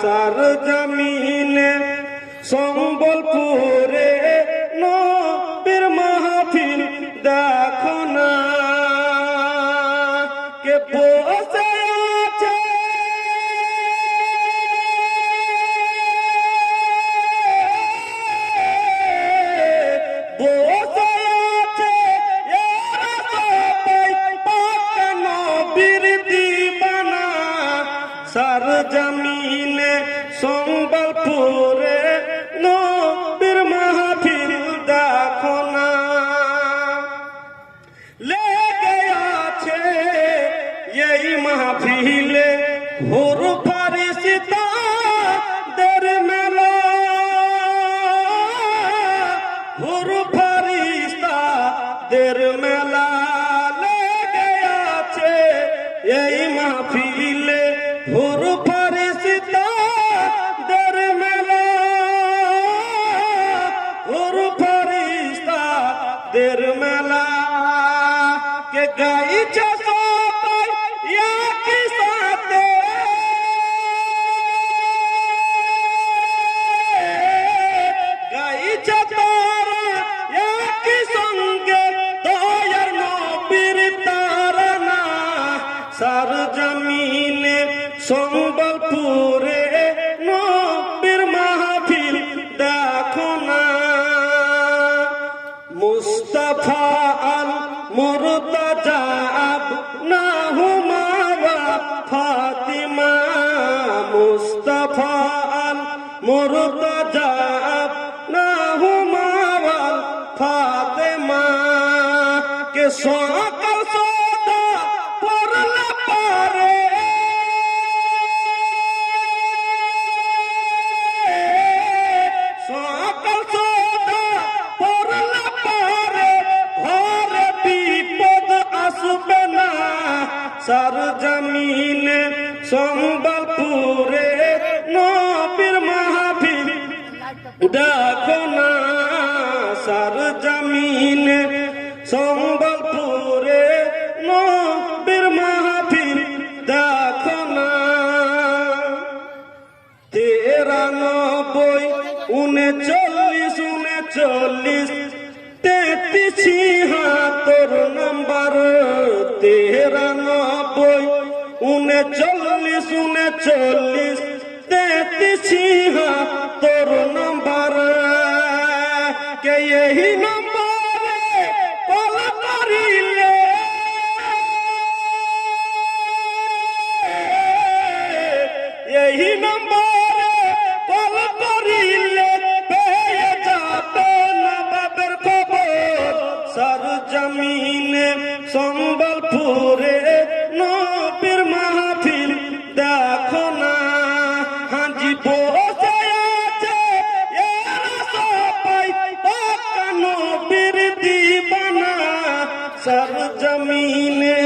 সার জমিনে সম্বলপুরে নবীর মাহফিল দেখো না কে বসে আছে বসে আছে এরা সবাই পাক নবীর দিবানা সার জমিনে সম্বলপুরে নবীর মাহফিল দেখো না লেগে আছে এই মাহফিলে হুর ফারিস্তাদের মেলা হুর ফারিস্তাদের মেলা লেগে আছে এই মাহফিলে হুর ফারিস্তাদের মেলা হুর ফারিস্তাদের মেলা কে গাইছে সবাই একই সাথে গাইছে তারা একই সঙ্গে দয়ার নবীর তারানা সার জমিনে সম্বলপুরে নবীর মাহফিল দেখো না মুস্তাফা আল মুরতাজা আবনাহুমা ওয়া ফাতিমা মুস্তাফা আল মুরতাজা আবনাহুমা ওয়া ফাতিমা কে সকাল সদা পড়লে পারে সকাল সদা পড়লে পারে ঘরে বিপদ আসবে না সার জমিনে সম্বলপুরে নবীর মাহফিল দেখো না সার জমিনে সম্বলপুরে নবীর মাহফিল দেখো না 93 39 33 76 নম্বর 93 39 33 76 নম্বর কে यही নম্বরে কল করিলে यही নম্বরে কল করিলে পেয়ে যাবে নবাবের খবর সার জমিনে সম্বলপুরে নবীর মাহফিল দেখো না হাজি বসে আছে এরা সবাই পাক নবীর দিবানা সার জমিনে